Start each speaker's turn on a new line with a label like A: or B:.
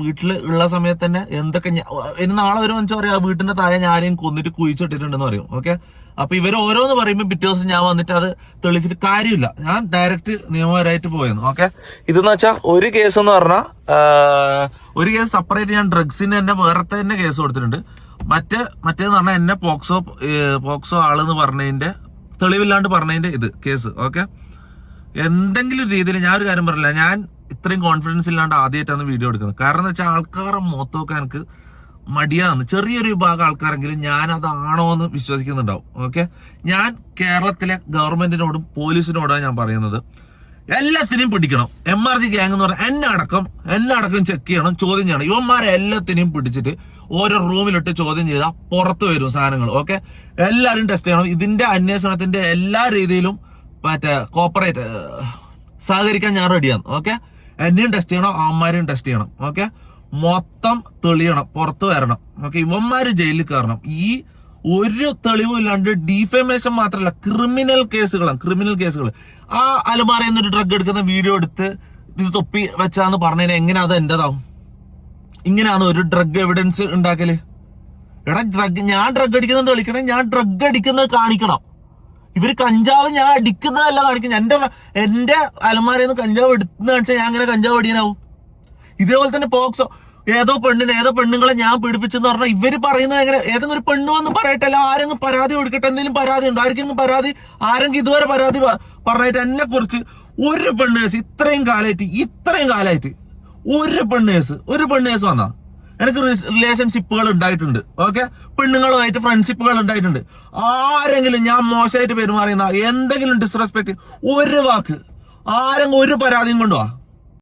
A: വീട്ടിൽ ഉള്ള സമയത്ത് തന്നെ എന്തൊക്കെ ഇനി നാളെ ഒരു മനുഷ്യ പറയാം വീട്ടിന്റെ താഴെ ഞാനെയും കൊന്നിട്ട് കുഴിച്ചിട്ടിട്ടുണ്ടെന്ന് പറയും. ഓക്കെ, അപ്പൊ ഇവർ ഓരോന്ന് പറയുമ്പോൾ പിറ്റേ ദിവസം ഞാൻ വന്നിട്ട് അത് തെളിച്ചിട്ട് കാര്യമില്ല. ഞാൻ ഡയറക്റ്റ് നിയമപരമായിട്ട് പോയെന്ന്. ഓക്കെ, ഇതെന്ന് വെച്ചാൽ ഒരു കേസ് എന്ന് പറഞ്ഞാൽ ഒരു കേസ് സെപ്പറേറ്റ് ഞാൻ ഡ്രഗ്സിന് തന്നെ വേറെ തന്നെ കേസ് കൊടുത്തിട്ടുണ്ട്. മറ്റേന്ന് പറഞ്ഞാൽ എന്നെ പോക്സോ ആളെന്ന് പറഞ്ഞതിന്റെ തെളിവില്ലാണ്ട് പറഞ്ഞതിന്റെ ഇത് കേസ്. ഓക്കെ, എന്തെങ്കിലും രീതിയിൽ ഞാൻ ഒരു കാര്യം പറഞ്ഞില്ല, ഞാൻ ഇത്രയും കോൺഫിഡൻസ് ഇല്ലാണ്ട് ആദ്യമായിട്ടാണ് വീഡിയോ എടുക്കുന്നത്. കാരണം എന്ന് വെച്ചാൽ ആൾക്കാരെ മുഖത്തൊക്കെ എനിക്ക് മടിയാന്ന്. ചെറിയൊരു വിഭാഗം ആൾക്കാരെങ്കിലും ഞാൻ അതാണോ എന്ന് വിശ്വസിക്കുന്നുണ്ടാവും. ഓക്കെ, ഞാൻ കേരളത്തിലെ ഗവൺമെന്റിനോടും പോലീസിനോടാണ് ഞാൻ പറയുന്നത്, എല്ലാത്തിനെയും പിടിക്കണം. MRG ഗ്യാങ് എന്ന് പറഞ്ഞാൽ എന്നെ അടക്കം ചെക്ക് ചെയ്യണം, ചോദ്യം ചെയ്യണം. ഇവന്മാരെ എല്ലാത്തിനെയും പിടിച്ചിട്ട് ഓരോ റൂമിലിട്ട് ചോദ്യം ചെയ്താൽ പുറത്തു വരും സാധനങ്ങൾ. ഓക്കെ, എല്ലാവരും ടെസ്റ്റ് ചെയ്യണം. ഇതിന്റെ അന്വേഷണത്തിന്റെ എല്ലാ രീതിയിലും കോപ്പറേറ്റ് സഹകരിക്കാൻ ഞാൻ റെഡിയാണ്. ഓക്കെ, എന്നെയും ടെസ്റ്റ് ചെയ്യണം, അവന്മാരെയും ടെസ്റ്റ് ചെയ്യണം. ഓക്കെ, മൊത്തം തെളിയണം, പുറത്തു വരണം. ഓക്കെ, ഇവന്മാര് ജയിലിൽ കയറണം. ഈ ഒരു തെളിവും ഇല്ലാണ്ട് ഡിഫേമേഷൻ മാത്രമല്ല, ക്രിമിനൽ കേസുകൾ. ആ അലമാരയിൽ നിന്ന് ഒരു ഡ്രഗ് എടുക്കുന്ന വീഡിയോ എടുത്ത് ഇത് തൊപ്പി വെച്ചാന്ന് പറഞ്ഞതിന് എങ്ങനെ അത് എന്റേതാവും? ഇങ്ങനെയാണ് ഒരു ഡ്രഗ് എവിഡൻസ് ഉണ്ടാക്കല്? എടാ, ഞാൻ ഡ്രഗ് അടിക്കുന്നുണ്ട് കളിക്കണം, ഞാൻ ഡ്രഗ് അടിക്കുന്നത് കാണിക്കണം. ഇവര് കഞ്ചാവ് ഞാൻ അടിക്കുന്നതല്ല കാണിക്കുന്നത്. എന്റെ അലമാരയിൽ നിന്ന് കഞ്ചാവ് എടുക്കുന്ന കാണിച്ചാൽ ഞാൻ അങ്ങനെ കഞ്ചാവ് അടിയാനാവും? ഇതേപോലെ തന്നെ പോക്സോ ഏതോ പെണ്ണുങ്ങളെ ഞാൻ പീഡിപ്പിച്ചെന്ന് പറഞ്ഞാൽ ഇവര് പറയുന്നത് എങ്ങനെ? ഏതെങ്കിലും ഒരു പെണ്ണു വന്ന് പറയട്ടല്ല, ആരെങ്കിലും പരാതി കൊടുക്കട്ടെ. എന്തെങ്കിലും പരാതി ഉണ്ടോ? ആരെങ്കിലും ഇതുവരെ പരാതി പറഞ്ഞിട്ട് എന്നെ കുറിച്ച് ഒരു പെണ്ണ് കേസ് ഇത്രയും കാലമായിട്ട് ഒരു പെണ്ണ് കേസ് വന്നാ? എനിക്ക് റിലേഷൻഷിപ്പുകൾ ഉണ്ടായിട്ടുണ്ട്. ഓക്കെ, പെണ്ണുങ്ങളുമായിട്ട് ഫ്രണ്ട്ഷിപ്പുകൾ ഉണ്ടായിട്ടുണ്ട്. ആരെങ്കിലും ഞാൻ മോശമായിട്ട് പെരുമാറിയെന്ന എന്തെങ്കിലും ഡിസ്റെസ്പെക്ട് ഒരു വാക്ക് ആരെങ്കിലും ഒരു പരാതിയും കൊണ്ടുപോവാ?